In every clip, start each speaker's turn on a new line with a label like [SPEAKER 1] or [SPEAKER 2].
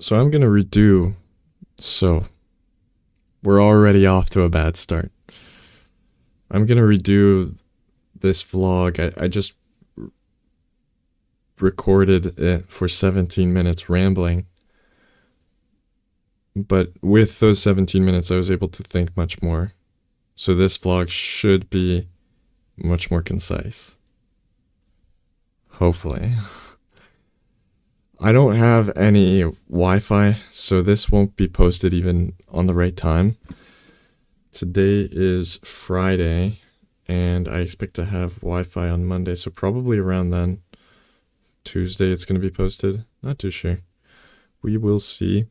[SPEAKER 1] So I'm gonna redo. So we're already off to a bad start. I'm gonna redo this vlog. I just recorded it for 17 minutes rambling. But with those 17 minutes, I was able to think much more. So this vlog should be much more concise. Hopefully. I don't have any Wi-Fi, so this won't be posted even on the right time. Today is Friday, and I expect to have Wi-Fi on Monday, so probably around then. Tuesday it's going to be posted. Not too sure. We will see.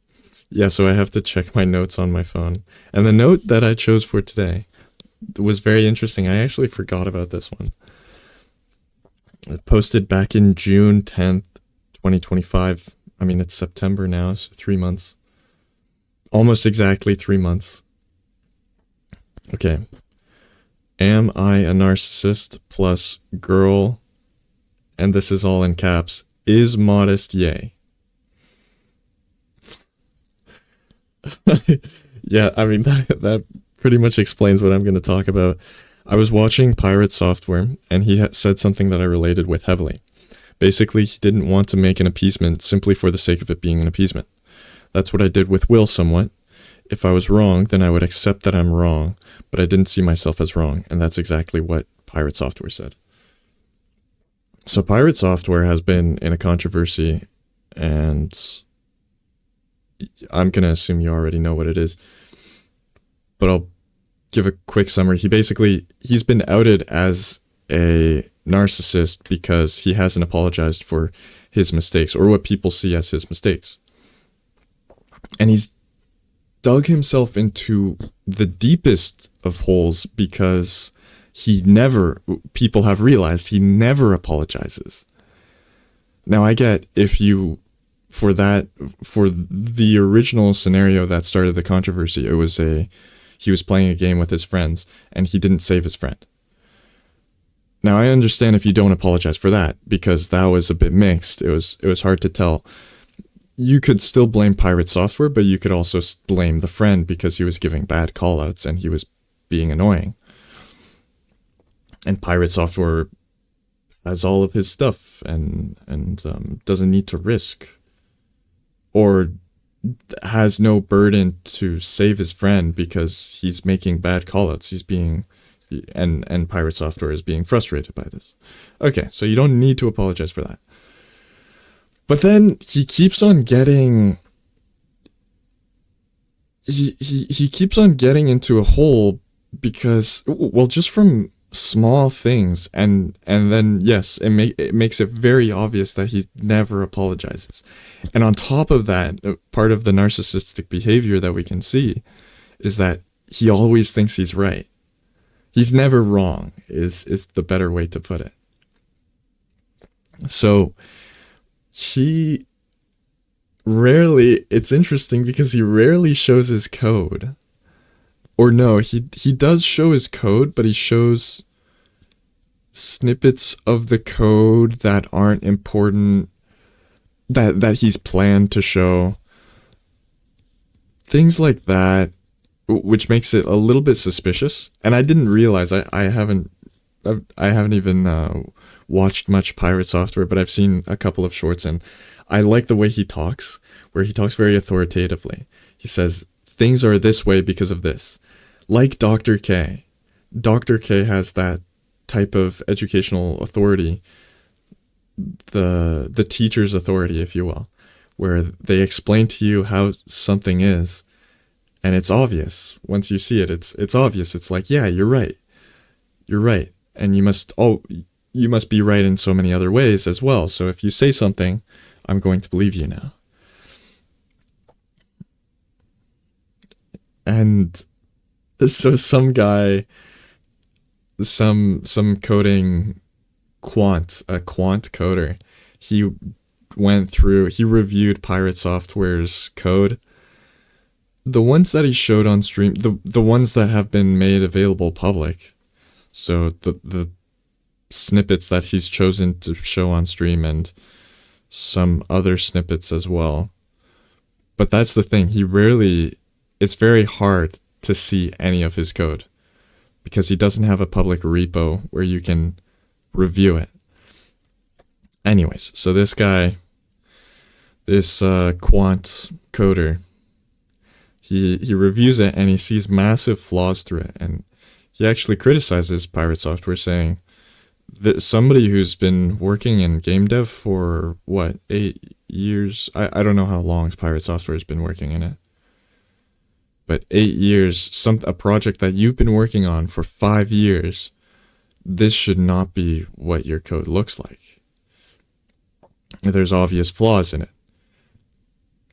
[SPEAKER 1] Yeah, so I have to check my notes on my phone. And the note that I chose for today was very interesting. I actually forgot about this one. I posted back in June 10th, 2025. I mean, it's September now, so 3 months. Almost exactly 3 months. Okay. Am I a narcissist plus girl, and this is all in caps, is modest yay? Yeah, I mean, that pretty much explains what I'm going to talk about. I was watching Pirate Software, and he said something that I related with heavily. Basically, he didn't want to make an appeasement simply for the sake of it being an appeasement. That's what I did with Will somewhat. If I was wrong, then I would accept that I'm wrong, but I didn't see myself as wrong, and that's exactly what Pirate Software said. So Pirate Software has been in a controversy, and I'm going to assume you already know what it is, but I'll give a quick summary. He's been outed as a narcissist because he hasn't apologized for his mistakes, or what people see as his mistakes. And he's dug himself into the deepest of holes because people have realized he never apologizes. Now I get for the original scenario that started the controversy, he was playing a game with his friends and he didn't save his friend. Now I understand if you don't apologize for that, because that was a bit mixed. It was hard to tell. You could still blame Pirate Software, but you could also blame the friend because he was giving bad callouts and he was being annoying. And Pirate Software has all of his stuff and doesn't need to risk, or has no burden to save his friend because he's making bad callouts. And Pirate Software is being frustrated by this. Okay, so you don't need to apologize for that. But then he keeps on getting he keeps on getting into a hole because, well, just from small things, and then yes, it makes it very obvious that he never apologizes. And on top of that, part of the narcissistic behavior that we can see is that he always thinks he's right. He's never wrong, is the better way to put it. So it's interesting because he rarely shows his code. Or no, he does show his code, but he shows snippets of the code that aren't important, that he's planned to show. Things like that, which makes it a little bit suspicious. And I didn't realize, I haven't even watched much Pirate Software, but I've seen a couple of shorts, and I like the way he talks, where he talks very authoritatively. He says, things are this way because of this. Like Dr. K. Dr. K has that type of educational authority, the teacher's authority, if you will, where they explain to you how something is, and it's obvious. Once you see it, it's obvious. It's like, yeah, you're right. You're right. And you must be right in so many other ways as well. So if you say something, I'm going to believe you now. And so some guy, some coding a quant coder, he reviewed Pirate Software's code. The ones that he showed on stream, the ones that have been made available public, so the snippets that he's chosen to show on stream and some other snippets as well, But that's the thing. It's very hard to see any of his code because he doesn't have a public repo where you can review it. Anyways, so this guy, this quant coder, he reviews it and he sees massive flaws through it. And he actually criticizes Pirate Software, saying that somebody who's been working in game dev for, 8 years? I don't know how long Pirate Software has been working in it. But 8 years, a project that you've been working on for 5 years, this should not be what your code looks like. There's obvious flaws in it.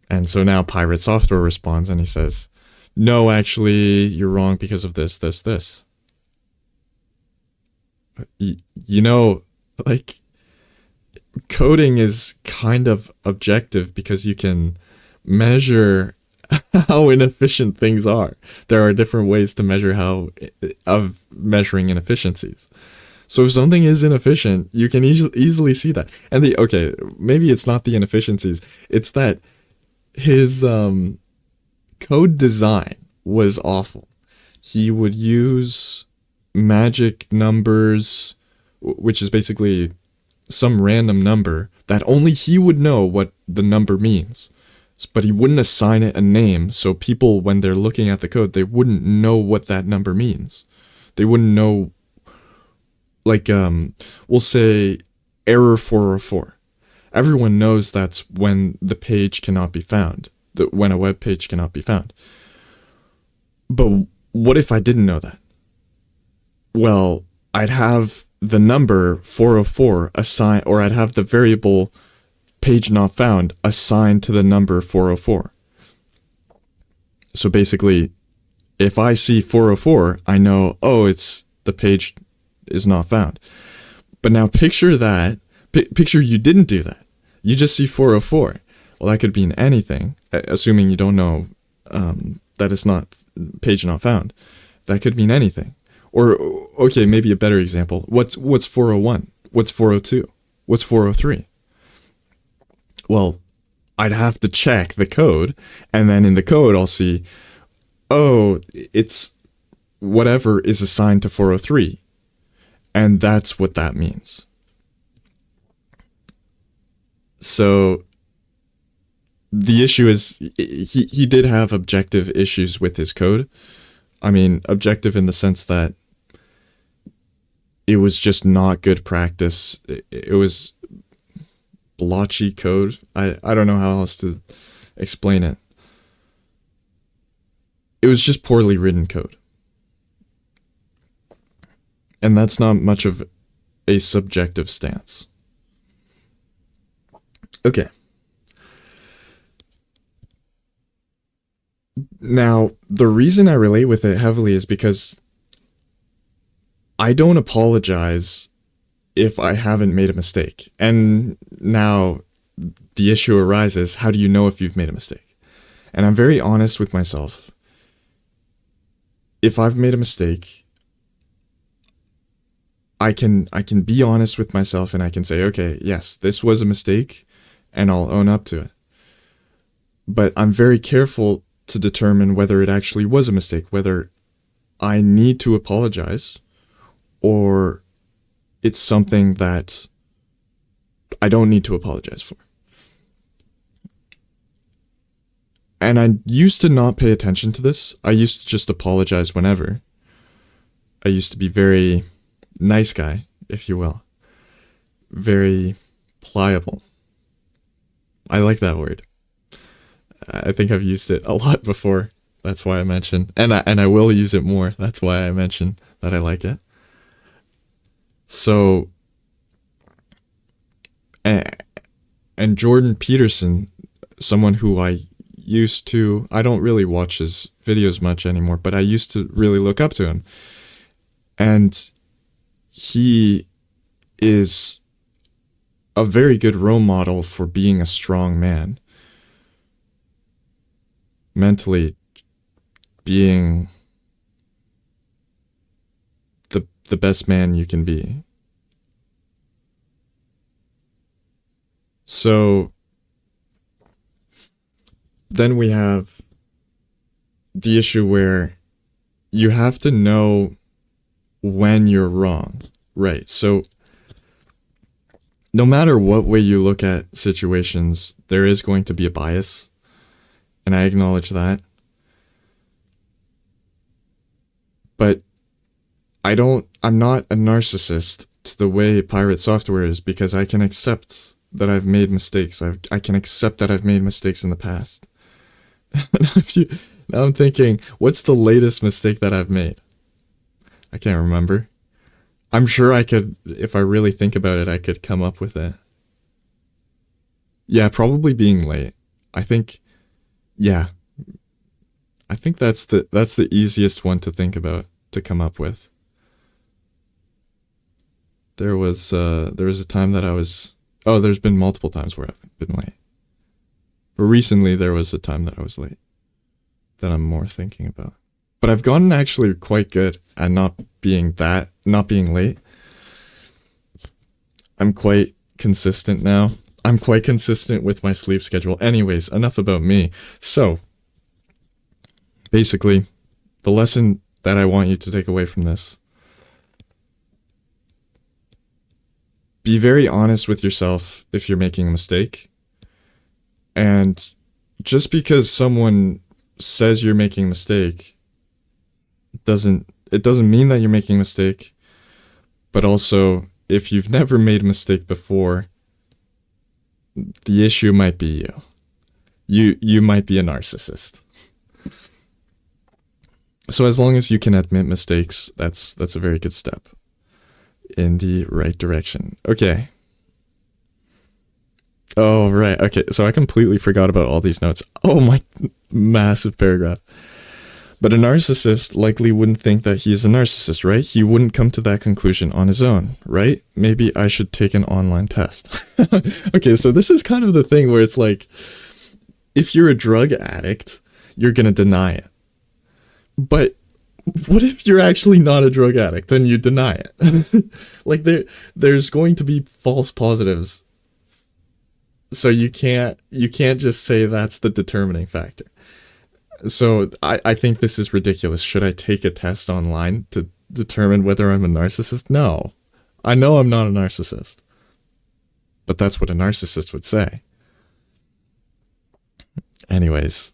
[SPEAKER 1] And so now Pirate Software responds and he says, no, actually, you're wrong because of this, this, this. You know, like, coding is kind of objective because you can measure how inefficient things are. There are different ways to measure measuring inefficiencies. So if something is inefficient, you can easily see that. And maybe it's not the inefficiencies. It's that his code design was awful. He would use magic numbers, which is basically some random number that only he would know what the number means. But he wouldn't assign it a name, so people, when they're looking at the code, they wouldn't know what that number means. They wouldn't know, like, we'll say error 404. Everyone knows that's when the page cannot be found, when a web page cannot be found. But what if I didn't know that? Well, I'd have the number 404 assigned, or I'd have the variable page not found assigned to the number 404. So basically, if I see 404, I know, it's the page is not found. But now picture that, picture you didn't do that. You just see 404. Well, that could mean anything, assuming you don't know that it's not page not found. That could mean anything. Or, okay, maybe a better example. What's 401? What's 402? What's 403? Well, I'd have to check the code, and then in the code I'll see, it's whatever is assigned to 403. And that's what that means. So the issue is he did have objective issues with his code. I mean, objective in the sense that it was just not good practice. It was blotchy code. I don't know how else to explain it. It was just poorly written code. And that's not much of a subjective stance. Okay. Now, the reason I relate with it heavily is because I don't apologize if I haven't made a mistake. And now the issue arises, how do you know if you've made a mistake? And I'm very honest with myself. If I've made a mistake, I can be honest with myself and I can say, okay, yes, this was a mistake, and I'll own up to it. But I'm very careful to determine whether it actually was a mistake, whether I need to apologize or it's something that I don't need to apologize for. And I used to not pay attention to this. I used to just apologize whenever. I used to be very nice guy, if you will. Very pliable. I like that word. I think I've used it a lot before. That's why I mentioned, and I will use it more. That's why I mentioned that I like it. So, and Jordan Peterson, someone who I don't really watch his videos much anymore, but I used to really look up to him. And he is a very good role model for being a strong man. Mentally being the best man you can be. So then we have the issue where you have to know when you're wrong, right? So no matter what way you look at situations, there is going to be a bias, and I acknowledge that. But I'm not a narcissist to the way pirate software is, because I can accept that I've made mistakes. I can accept that I've made mistakes in the past. Now I'm thinking, what's the latest mistake that I've made? I can't remember. I'm sure I could, if I really think about it, I could come up with it. Yeah, probably being late. I think, yeah. I think that's the easiest one to think about, to come up with. There was a time that I was, there's been multiple times where I've been late. But recently there was a time that I was late that I'm more thinking about. But I've gotten actually quite good at not being late. I'm quite consistent now. I'm quite consistent with my sleep schedule. Anyways, enough about me. So, basically, the lesson that I want you to take away from this: be very honest with yourself if you're making a mistake. And just because someone says you're making a mistake doesn't mean that you're making a mistake. But also, if you've never made a mistake before, the issue might be you. You might be a narcissist. So as long as you can admit mistakes, that's a very good step in the right direction. Okay. Oh, right. Okay, so I completely forgot about all these notes. Oh my, massive paragraph. But a narcissist likely wouldn't think that he is a narcissist, right? He wouldn't come to that conclusion on his own, right? Maybe I should take an online test. Okay, so this is kind of the thing where it's like, if you're a drug addict, you're gonna deny it. But what if you're actually not a drug addict and you deny it? Like there's going to be false positives. So you can't just say that's the determining factor. So I think this is ridiculous. Should I take a test online to determine whether I'm a narcissist? No. I know I'm not a narcissist. But that's what a narcissist would say. Anyways.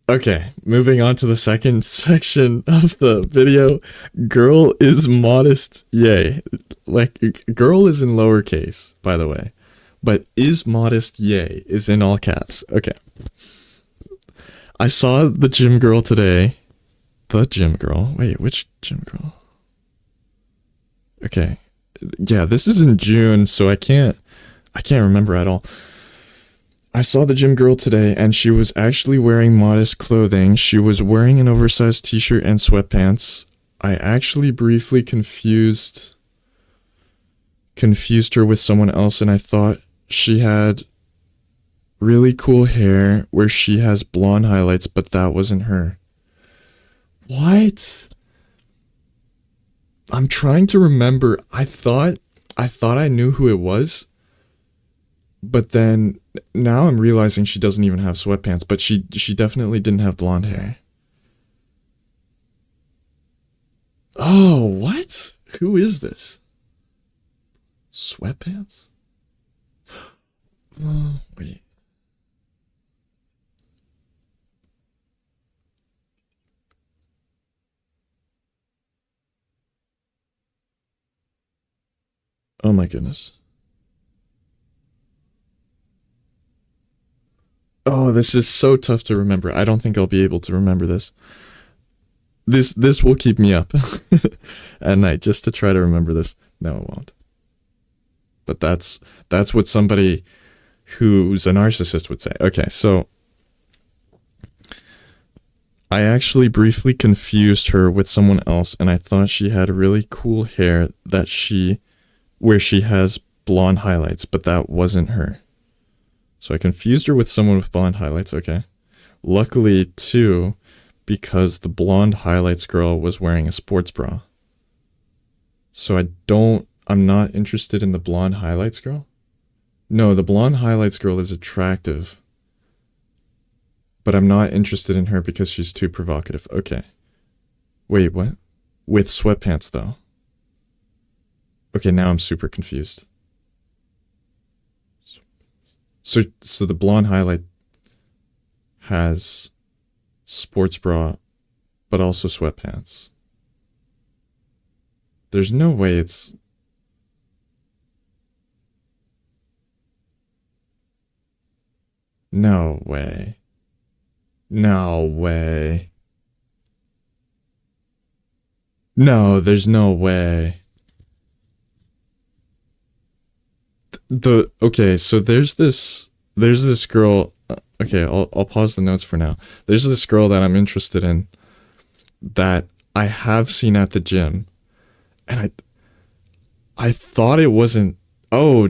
[SPEAKER 1] Okay, moving on to the second section of the video. Girl is modest, yay. Like, girl is in lowercase, by the way. But is modest, yay, is in all caps. Okay. I saw the gym girl today. The gym girl? Wait, which gym girl? Okay. Yeah, this is in June, so I can't remember at all. I saw the gym girl today, and she was actually wearing modest clothing. She was wearing an oversized t-shirt and sweatpants. I actually briefly confused her with someone else, and I thought she had really cool hair where she has blonde highlights, but that wasn't her. What? I'm trying to remember. I thought I knew who it was, but then now I'm realizing she doesn't even have sweatpants, but she definitely didn't have blonde hair. Oh, what? Who is this? Sweatpants? Oh, wait. Oh my goodness. Oh, this is so tough to remember. I don't think I'll be able to remember this. This will keep me up at night just to try to remember this. No, it won't. But that's what somebody who's a narcissist would say. Okay, so I actually briefly confused her with someone else, and I thought she had really cool hair where she has blonde highlights, but that wasn't her. So I confused her with someone with blonde highlights, okay. Luckily, too, because the blonde highlights girl was wearing a sports bra. So I'm not interested in the blonde highlights girl. No, the blonde highlights girl is attractive, but I'm not interested in her because she's too provocative. Okay. Wait, what? With sweatpants, though. Okay, now I'm super confused. So the blonde highlight has sports bra, but also sweatpants. There's no way it's. No way. No way. No, there's no way. Okay, so there's this girl. Okay, I'll pause the notes for now. There's this girl that I'm interested in that I have seen at the gym, and I thought it wasn't. Oh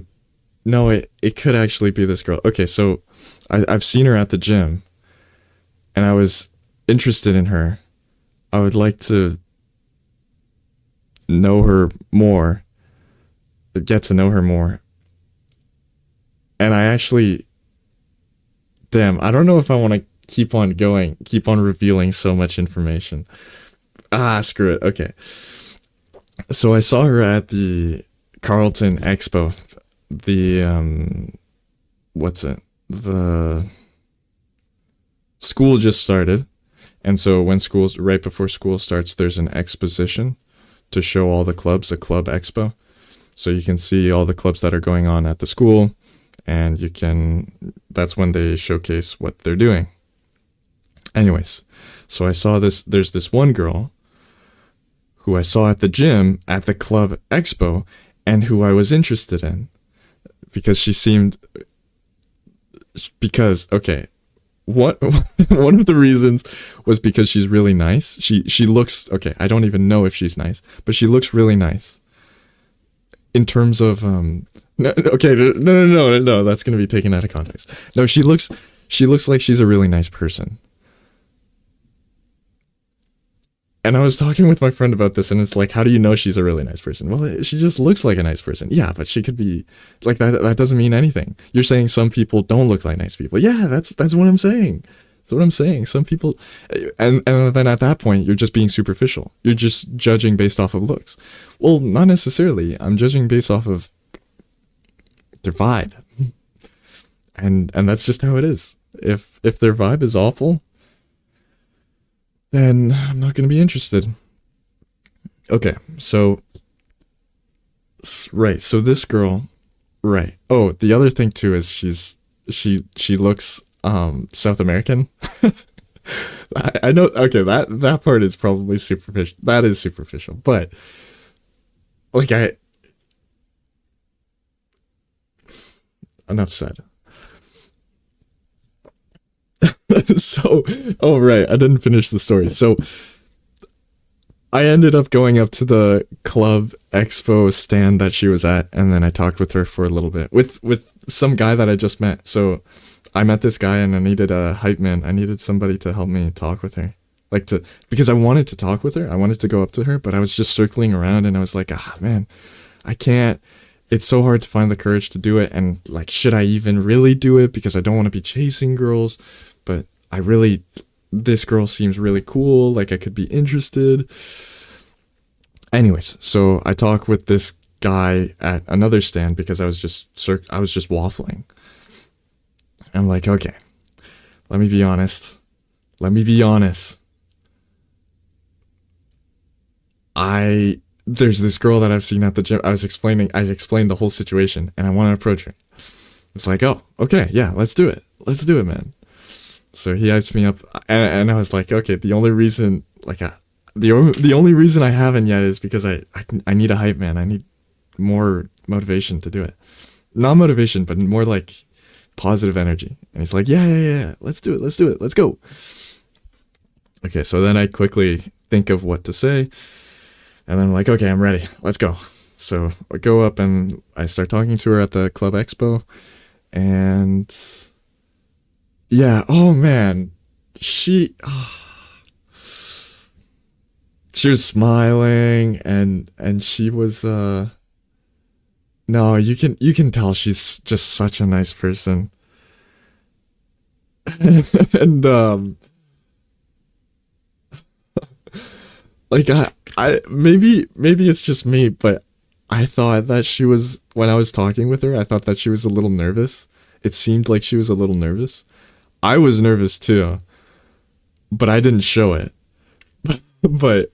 [SPEAKER 1] no, it could actually be this girl. Okay, so I've seen her at the gym, and I was interested in her. I would like to know her more, get to know her more. And I actually, damn, I don't know if I want to keep on going, keep on revealing so much information. Screw it. Okay. So I saw her at the Carlton Expo. What's it? The school just started. And so right before school starts, there's an exposition to show all the clubs, a club expo. So you can see all the clubs that are going on at the school, and that's when they showcase what they're doing. Anyways, so I saw there's this one girl who I saw at the gym at the club expo and who I was interested in because okay, what one of the reasons was because she's really nice. She looks okay. I don't even know if she's nice, but she looks really nice. In terms of no, okay, no, that's gonna be taken out of context. No, she looks like she's a really nice person. And I was talking with my friend about this, and it's like, how do you know she's a really nice person? Well, she just looks like a nice person. Yeah, but she could be like that. That doesn't mean anything. You're saying some people don't look like nice people. Yeah, that's what I'm saying. That's what I'm saying. Some people, and then at that point, you're just being superficial. You're just judging based off of looks. Well, not necessarily. I'm judging based off of their vibe, and that's just how it is. If their vibe is awful, then I'm not going to be interested. Okay, so right, so this girl, right. Oh, the other thing too is she looks South American. I know. Okay, that part is probably superficial. That is superficial, but like enough said. So, oh right, I didn't finish the story. So I ended up going up to the club expo stand that she was at, and then I talked with her for a little bit with some guy that I just met. So I met this guy, and I needed a hype man. I needed somebody to help me talk with her, because I wanted to talk with her. I wanted to go up to her, but I was just circling around, and I was like, man, I can't. It's so hard to find the courage to do it, and like, should I even really do it? Because I don't want to be chasing girls, but this girl seems really cool, like I could be interested. Anyways, so I talk with this guy at another stand because I was just waffling. I'm like, okay, let me be honest. There's this girl that I've seen at the gym. I explained the whole situation, and I want to approach her. It's like, oh, okay, yeah, let's do it, man. So he hypes me up, and I was like, okay, the only reason I haven't yet is because I need a hype man. I need more motivation to do it. Not motivation, but more like positive energy. And he's like, yeah, let's do it, let's go. Okay, so then I quickly think of what to say, and then I'm like, okay, I'm ready, let's go. So I go up and I start talking to her at the club expo, and yeah, oh man, she was smiling, and she was No, you can tell she's just such a nice person. And like I maybe it's just me, but I thought that she was when I was talking with her, I thought that she was a little nervous. It seemed like she was a little nervous. I was nervous too, but I didn't show it. But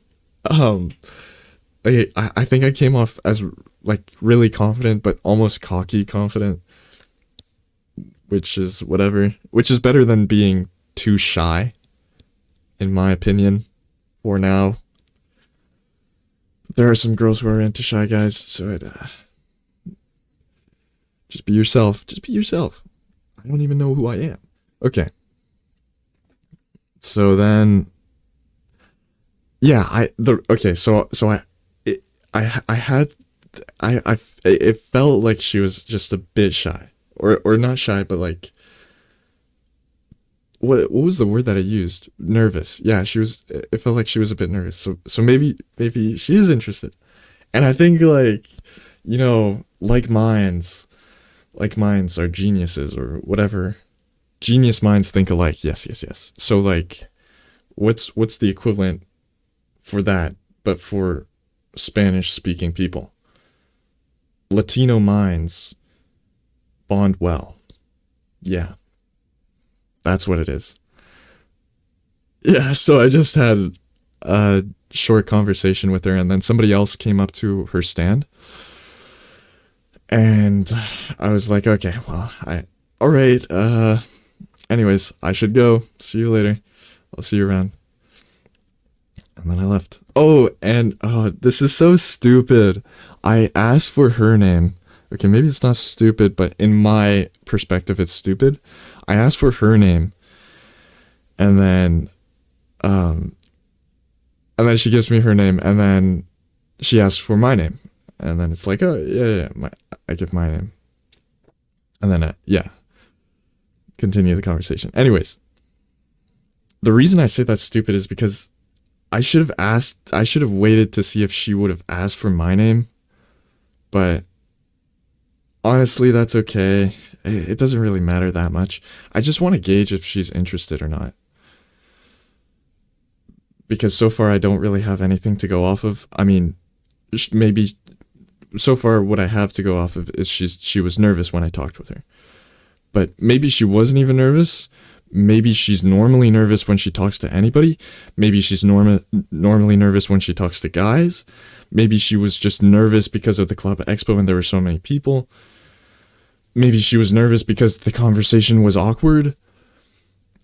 [SPEAKER 1] um I think I came off as like really confident but almost cocky confident, which is whatever, which is better than being too shy in my opinion for now. There are some girls who are into shy guys, so just be yourself. Just be yourself. I don't even know who I am. Okay. So then, yeah, it, I had, it felt like she was just a bit shy, or not shy, but like, what was the word that I used? Nervous. Yeah, she was. It felt like she was a bit nervous. So maybe she is interested, and I think like, like minds are geniuses or whatever. Genius minds think alike. Yes, yes, yes. So like, what's the equivalent for that, but for Spanish speaking people? Latino minds bond well. Yeah, that's what it is. Yeah, so I just had a short conversation with her, and then somebody else came up to her stand, and I was like, okay, well, all right, anyways, I should go. See you later. I'll see you around. And then I left. Oh, and this is so stupid. I asked for her name. Okay, maybe it's not stupid, but in my perspective, it's stupid. I asked for her name, and then, she gives me her name, and then she asks for my name, and then it's like, oh yeah, I give my name, and then yeah, continue the conversation. Anyways, the reason I say that's stupid is because I should have waited to see if she would have asked for my name, but honestly, that's okay. It doesn't really matter that much. I just want to gauge if she's interested or not. Because so far I don't really have anything to go off of. I mean, maybe so far what I have to go off of is she was nervous when I talked with her. But maybe she wasn't even nervous. Maybe she's normally nervous when she talks to anybody. Maybe she's normally nervous when she talks to guys. Maybe she was just nervous because of the club expo and there were so many people. Maybe she was nervous because the conversation was awkward.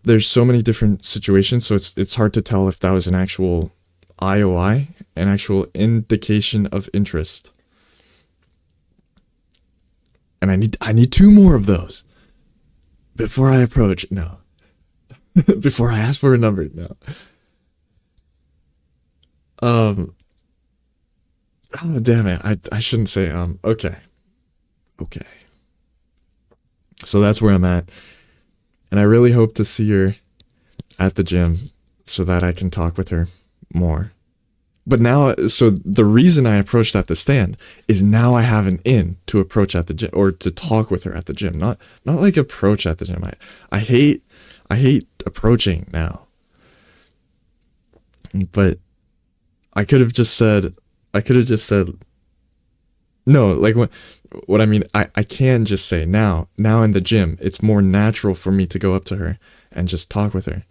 [SPEAKER 1] There's so many different situations, so it's hard to tell if that was an actual IOI, an actual indication of interest. And I need two more of those before I approach. No. Before I ask for a number. No. Oh, damn it. I shouldn't say okay. Okay. So that's where I'm at. And I really hope to see her at the gym so that I can talk with her more. But now, so the reason I approached at the stand is now I have an in to approach at the gym or to talk with her at the gym. Not like approach at the gym. I hate approaching now. But I could have just said no, like what I mean, I can just say now in the gym, it's more natural for me to go up to her and just talk with her.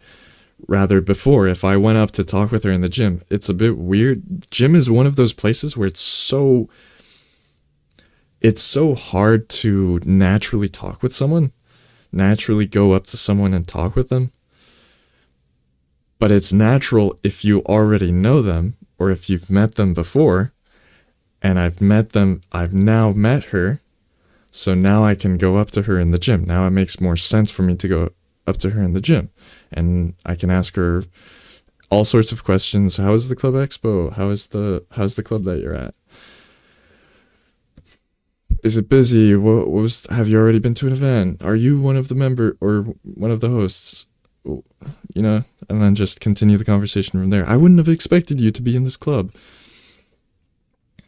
[SPEAKER 1] Rather before, if I went up to talk with her in the gym, it's a bit weird. Gym is one of those places where it's so hard to naturally talk with someone, naturally go up to someone and talk with them. But it's natural if you already know them or if you've met them before. And I've now met her, so now I can go up to her in the gym. Now it makes more sense for me to go up to her in the gym. And I can ask her all sorts of questions. How is the club expo? How's the club that you're at? Is it busy? Have you already been to an event? Are you one of the member or one of the hosts? And then just continue the conversation from there. I wouldn't have expected you to be in this club.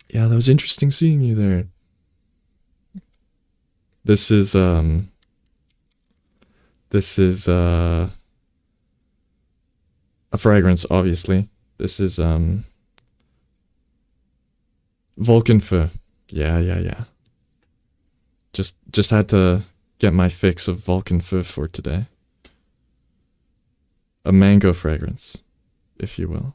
[SPEAKER 1] Yeah, that was interesting seeing you there. This is a fragrance, obviously. This is Vulcanfur. Yeah. Just had to get my fix of Vulcanfur for today. A mango fragrance, if you will.